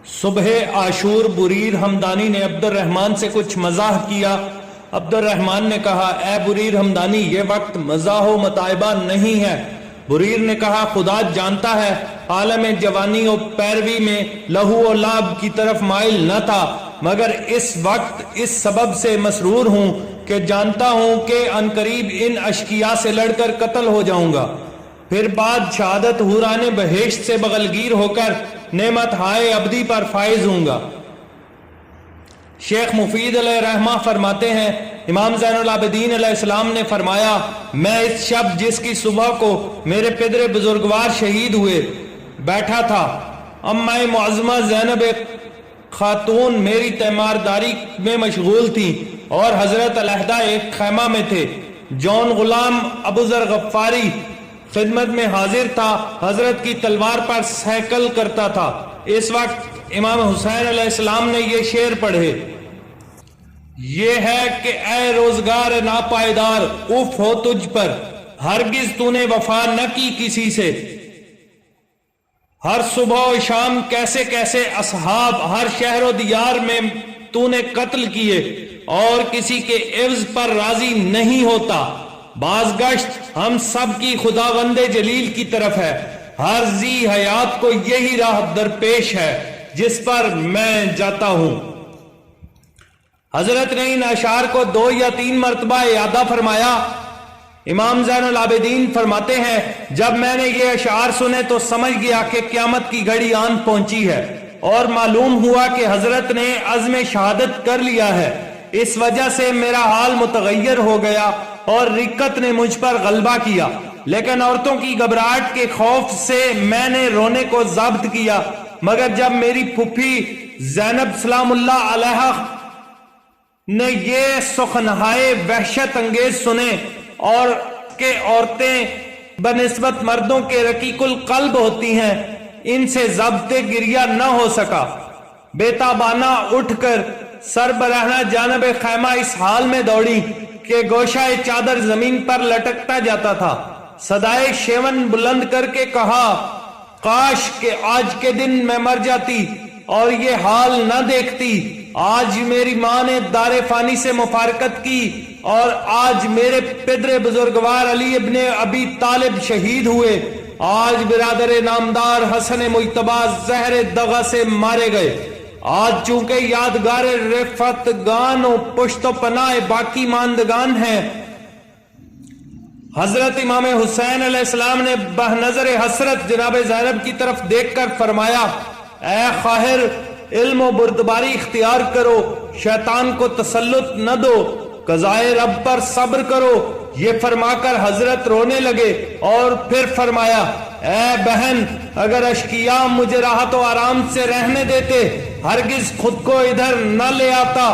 صبح عاشور بریر ہمدانی نے عبد الرحمن سے کچھ مزاح کیا۔ عبد الرحمن نے کہا اے بریر ہمدانی، یہ وقت مزاح و متائبہ نہیں ہے۔ بریر نے کہا خدا جانتا ہے عالم جوانی و پیروی میں لہو و لعب کی طرف مائل نہ تھا، مگر اس وقت اس سبب سے مسرور ہوں کہ جانتا ہوں کہ عنقریب ان اشقیاء سے لڑ کر قتل ہو جاؤں گا، پھر بعد شہادت حوران بہشت سے بغلگیر ہو کر نعمت ہائے ابدی پر فائز ہوں گا۔ شیخ مفید علیہ رحمہ فرماتے ہیں امام زین العابدین علیہ السلام نے فرمایا میں اس شب جس کی صبح کو میرے پدر بزرگوار شہید ہوئے بیٹھا تھا، امّہ معظمہ زینب خاتون میری تیمارداری میں مشغول تھی اور حضرت علیحدہ ایک خیمہ میں تھے۔ جون غلام ابو ذر غفاری خدمت میں حاضر تھا، حضرت کی تلوار پر سیکل کرتا تھا۔ اس وقت امام حسین علیہ السلام نے یہ شعر پڑھے، یہ ہے کہ اے روزگار ناپائیدار اف ہو تجھ پر، ہرگز تو نے وفا نہ کی کسی سے، ہر صبح و شام کیسے کیسے اصحاب ہر شہر و دیار میں تو نے قتل کیے اور کسی کے عوض پر راضی نہیں ہوتا۔ بازگشت ہم سب کی خداوند جلیل کی طرف ہے، ہر ذی حیات کو یہی راہ درپیش ہے جس پر میں جاتا ہوں۔ حضرت نے ان اشعار کو 2 یا 3 مرتبہ اعادہ فرمایا۔ امام زین العابدین فرماتے ہیں جب میں نے یہ اشعار سنے تو سمجھ گیا کہ قیامت کی گھڑی آن پہنچی ہے، اور معلوم ہوا کہ حضرت نے عزم شہادت کر لیا ہے۔ اس وجہ سے میرا حال متغیر ہو گیا اور رقت نے مجھ پر غلبہ کیا، لیکن عورتوں کی گھبراہٹ کے خوف سے میں نے رونے کو ضبط کیا، مگر جب میری پھپھی زینب سلام اللہ علیہا نے یہ سخنہائے وحشت انگیز سنے اور کہ عورتیں بنسبت مردوں کے رقیق القلب ہوتی ہیں، ان سے ضبط گریہ نہ ہو سکا۔ بیتابانہ اٹھ کر سر برہنہ جانب خیمہ اس حال میں دوڑی کہ گوشہ چادر زمین پر لٹکتا جاتا تھا۔ صدائے شیون بلند کر کے کہا کاش کہ آج کے دن میں مر جاتی اور یہ حال نہ دیکھتی۔ آج میری ماں نے دار فانی سے مفارقت کی اور آج میرے پدر بزرگوار علی ابن ابی طالب شہید ہوئے، آج برادر نامدار حسن مجتبی زہر دغا سے مارے گئے۔ آج چونکہ یادگار رفت گان و پشت و پناہ باقی ماندگان ہیں۔ حضرت امام حسین علیہ السلام نے بنظر حسرت جناب زینب کی طرف دیکھ کر فرمایا اے خواہر، علم و بردباری اختیار کرو، شیطان کو تسلط نہ دو، قضائے رب پر صبر کرو۔ یہ فرما کر حضرت رونے لگے اور پھر فرمایا اے بہن، اگر اشقیاء مجھے راحت و آرام سے رہنے دیتے ہرگز خود کو ادھر نہ لے آتا۔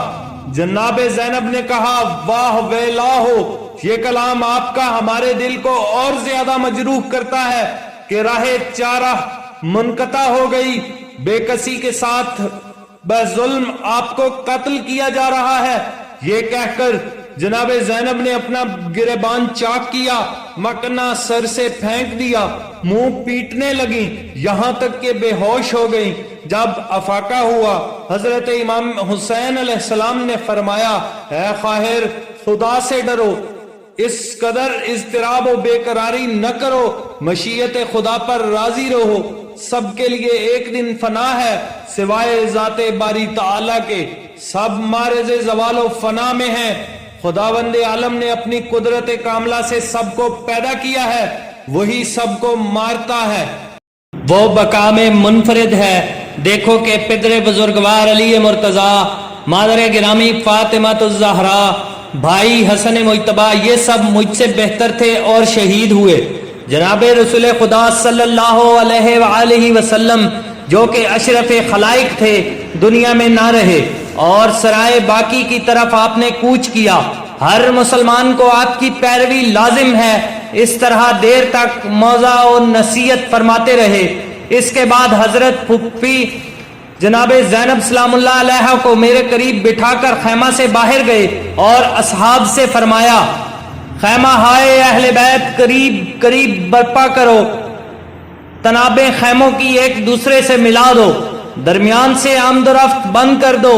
جناب زینب نے کہا واہ ویلا ہو، یہ کلام آپ کا ہمارے دل کو اور زیادہ مجروح کرتا ہے کہ راہ چارہ منقطع ہو گئی، بے کسی کے ساتھ بظلم آپ کو قتل کیا جا رہا ہے۔ یہ کہہ کر جناب زینب نے اپنا گریبان چاک کیا، مکنا سر سے پھینک دیا، منہ پیٹنے لگی یہاں تک کہ بے ہوش ہو گئی۔ جب افاقہ ہوا حضرت امام حسین علیہ السلام نے فرمایا اے خواہر، خدا سے ڈرو، اس قدر اضطراب و بے قراری نہ کرو، مشیت خدا پر راضی رہو، سب کے لیے ایک دن فنا ہے سوائے ذات باری تعالی کے، سب مارز زوال و فنا میں ہیں۔ خداوند عالم نے اپنی قدرت کاملہ سے سب کو پیدا کیا ہے، وہی سب کو مارتا ہے، وہ بقا میں منفرد ہے۔ دیکھو کہ پدر بزرگوار علی مرتضیٰ، مادر گرامی فاطمہ الزہرا، بھائی حسن مجتبی، یہ سب مجھ سے بہتر تھے اور شہید ہوئے۔ جناب رسول خدا صلی اللہ علیہ وآلہ وسلم جو کہ اشرف خلائق تھے دنیا میں نہ رہے اور سرائے باقی کی طرف آپ نے کوچ کیا۔ ہر مسلمان کو آپ کی پیروی لازم ہے۔ اس طرح دیر تک موعظہ و نصیحت فرماتے رہے۔ اس کے بعد حضرت پھپھی جناب زینب سلام اللہ علیہ کو میرے قریب بٹھا کر خیمہ سے باہر گئے اور اصحاب سے فرمایا خیمہ ہائے اہل بیت قریب قریب برپا کرو، تنابیں خیموں کی ایک دوسرے سے ملا دو، درمیان سے آمد و رفت بند کر دو،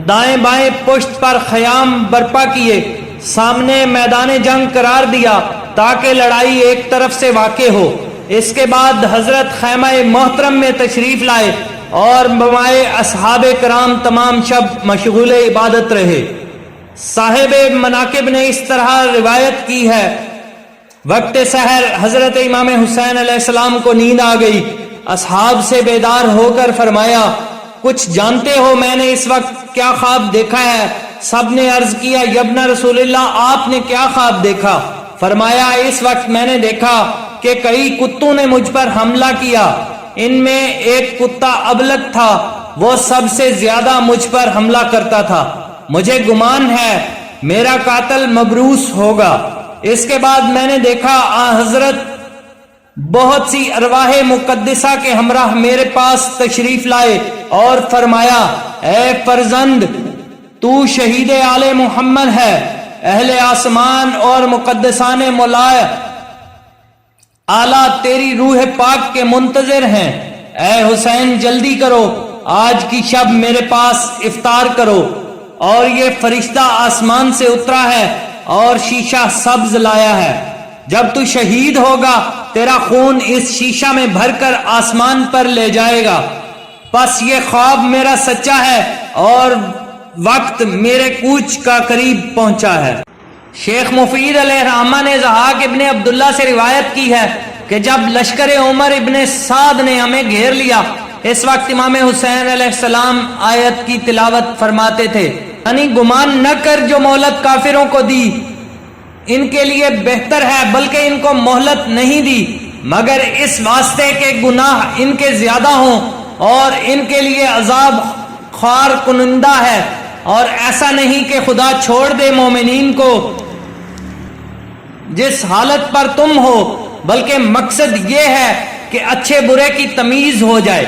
دائیں بائیں پشت پر خیام برپا کیے، سامنے میدان جنگ قرار دیا تاکہ لڑائی ایک طرف سے واقع ہو۔ اس کے بعد حضرت خیمہ محترم میں تشریف لائے اور بمائے اصحاب کرام تمام شب مشغول عبادت رہے۔ صاحب مناقب نے اس طرح روایت کی ہے، وقت سحر حضرت امام حسین علیہ السلام کو نیند آ گئی، اصحاب سے بیدار ہو کر فرمایا کچھ جانتے ہو میں نے اس وقت کیا خواب دیکھا ہے؟ سب نے عرض کیا یبن رسول اللہ آپ نے کیا خواب دیکھا؟ فرمایا اس وقت میں نے دیکھا کہ کئی کتوں نے مجھ پر حملہ کیا، ان میں ایک کتا ابلک تھا، وہ سب سے زیادہ مجھ پر حملہ کرتا تھا، مجھے گمان ہے میرا قاتل مبروس ہوگا۔ اس کے بعد میں نے دیکھا حضرت بہت سی ارواح مقدسہ کے ہمراہ میرے پاس تشریف لائے اور فرمایا اے فرزند تو شہید آل محمد ہے، اہل آسمان اور مقدسان مولائے اعلیٰ تیری روح پاک کے منتظر ہیں، اے حسین جلدی کرو، آج کی شب میرے پاس افطار کرو۔ اور یہ فرشتہ آسمان سے اترا ہے اور شیشہ سبز لایا ہے، جب تو شہید ہوگا تیرا خون اس شیشہ میں بھر کر آسمان پر لے جائے گا۔ پس یہ خواب میرا سچا ہے اور وقت میرے کوچ کا قریب پہنچا ہے۔ شیخ مفید علیہ الرحمہ نے ضحاک ابن عبداللہ سے روایت کی ہے کہ جب لشکر عمر ابن سعد نے ہمیں گھیر لیا، اس وقت امام حسین علیہ السلام آیت کی تلاوت فرماتے تھے، یعنی گمان نہ کر جو مہلت کافروں کو دی ان کے لیے بہتر ہے، بلکہ ان کو مہلت نہیں دی مگر اس واسطے کہ گناہ ان کے زیادہ ہوں اور ان کے لیے عذاب خوار کنندہ ہے، اور ایسا نہیں کہ خدا چھوڑ دے مومنین کو جس حالت پر تم ہو، بلکہ مقصد یہ ہے کہ اچھے برے کی تمیز ہو جائے۔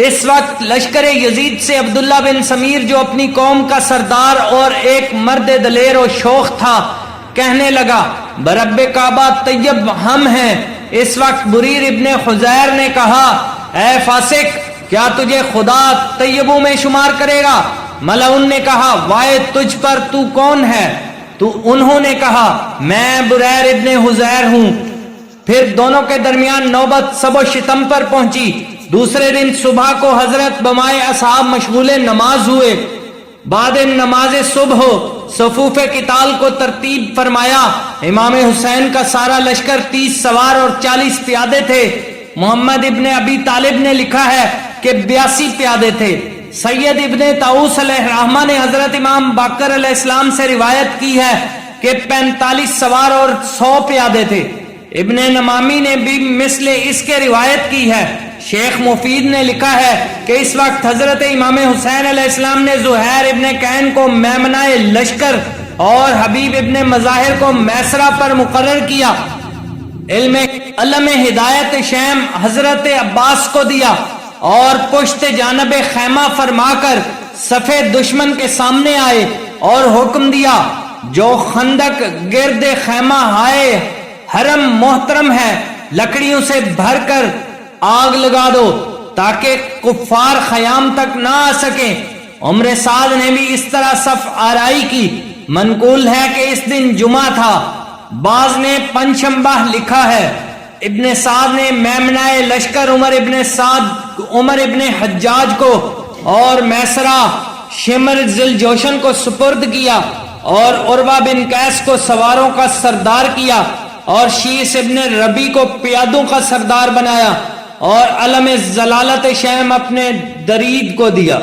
اس وقت لشکر یزید سے عبداللہ بن سمیر جو اپنی قوم کا سردار اور ایک مرد دلیر و شوخ تھا کہنے لگا برب کعبہ طیب ہم ہیں۔ اس وقت بریر ابن خزیر نے کہا اے فاسق کیا تجھے خدا طیبوں میں شمار کرے گا؟ ملعون نے کہا وائے تجھ پر تو کون ہے؟ تو انہوں نے کہا میں بریر ابن حزیر ہوں۔ پھر دونوں کے درمیان نوبت سب و شتم پر پہنچی۔ دوسرے دن صبح کو حضرت بمائے اصحاب مشغول نماز ہوئے۔ بعد نماز صبح صفوف قتال کو ترتیب فرمایا۔ امام حسین کا سارا لشکر 30 سوار اور 40 پیادے تھے۔ محمد ابن ابی طالب نے لکھا ہے کہ 82 پیادے تھے۔ سید ابن طاؤس علیہ الرحمہ نے حضرت امام باقر علیہ السلام سے روایت کی ہے کہ 45 سوار اور 100 پیادے تھے۔ ابن نمامی نے بھی مثل اس کے روایت کی ہے۔ شیخ مفید نے لکھا ہے کہ اس وقت حضرت امام حسین علیہ السلام نے زہیر ابن کین کو میمنہ لشکر اور حبیب ابن مظاہر کو میسرہ پر مقرر کیا۔ علم ہدایت شیم حضرت عباس کو دیا اور پشت جانب خیمہ فرما کر صفے دشمن کے سامنے آئے اور حکم دیا جو خندق گرد خیمہ ہائے حرم محترم ہے لکڑیوں سے بھر کر آگ لگا دو تاکہ کفار خیام تک نہ آ سکیں۔ عمر سعد نے بھی اس طرح صف آرائی کی۔ منقول ہے کہ اس دن جمعہ تھا، بعض نے پنجشنبہ لکھا ہے۔ ابن سعد نے میمنہ لشکر عمر ابن حجاج کو اور میسرہ شمر ذل جوشن کو سپرد کیا اور عروہ بن قیس کو سواروں کا سردار کیا اور شیس ابن ربی کو پیادوں کا سردار بنایا اور علم زلالت شیم اپنے درید کو دیا۔